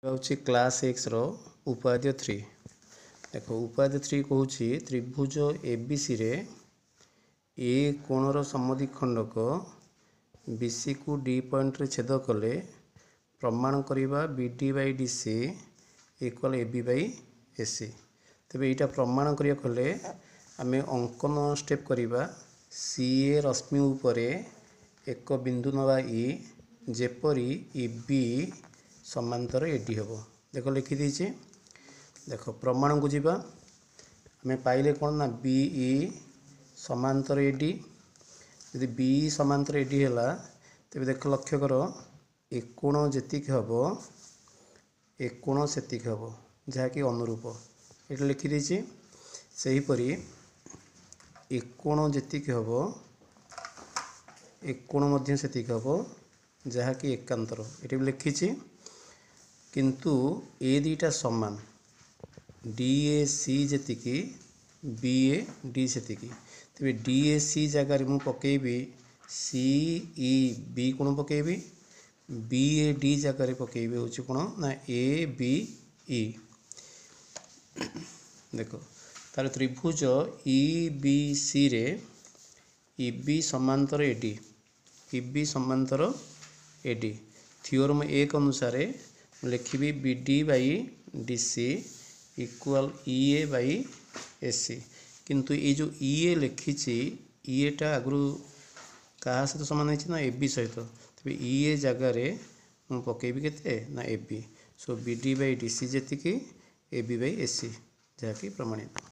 हूँ class x रो उपाद्य 3 देख उपाद्य 3 कहूँ त्रिभुज एबीसी रे ए कोणर समद्विखंडक बीसी को डी पॉइंट रे छेद कले प्रमाण करवा BD by DC equal AB by AC. तेरे यहाँ प्रमाण करिया कले आम अंकन स्टेप करवा सीए रश्मि उपरे एक बिंदु नवा ई जेपरी इबी समांतर एडी हम। देख लिखी दीजिए। देख प्रमाण को जीवा आम पाइले कौन ना बीई समांतर एडी। यदि बीई समांतर एडी है तेज देख लक्ष्य कर एकोण जेतिक हम एकोण सेतिक हम जहाँकि अनुरूप ये लिखी दीजिए। सेहीपरि एकोण जेतिक हम एकोण मध्य सेतिक हम जहाँकि एकांतर ये लिखी। किंतु ए दीटा समान डी ए सी जी बी ए डी से तेरे डी ए सी जगार मुझे पकेबी सी ई बी कोण पकेबी बी ए डी जगार पकेबी हूँ कोण ना ए बी ई। देख तार त्रिभुज ई बी सी रे ई बी समांतर एडी ई बी समांतर एडी थियोरम एक अनुसार लिखी B D by D C equal E A by A C. किंतु ये जो ई ए लिखी ई एटा आगु क्या सहित सामान है ए बी सहित तेज ई ए जगार मुझे पकेबी के ना A B. So B D by D C जी A B by A C जहाँकि प्रमाणित।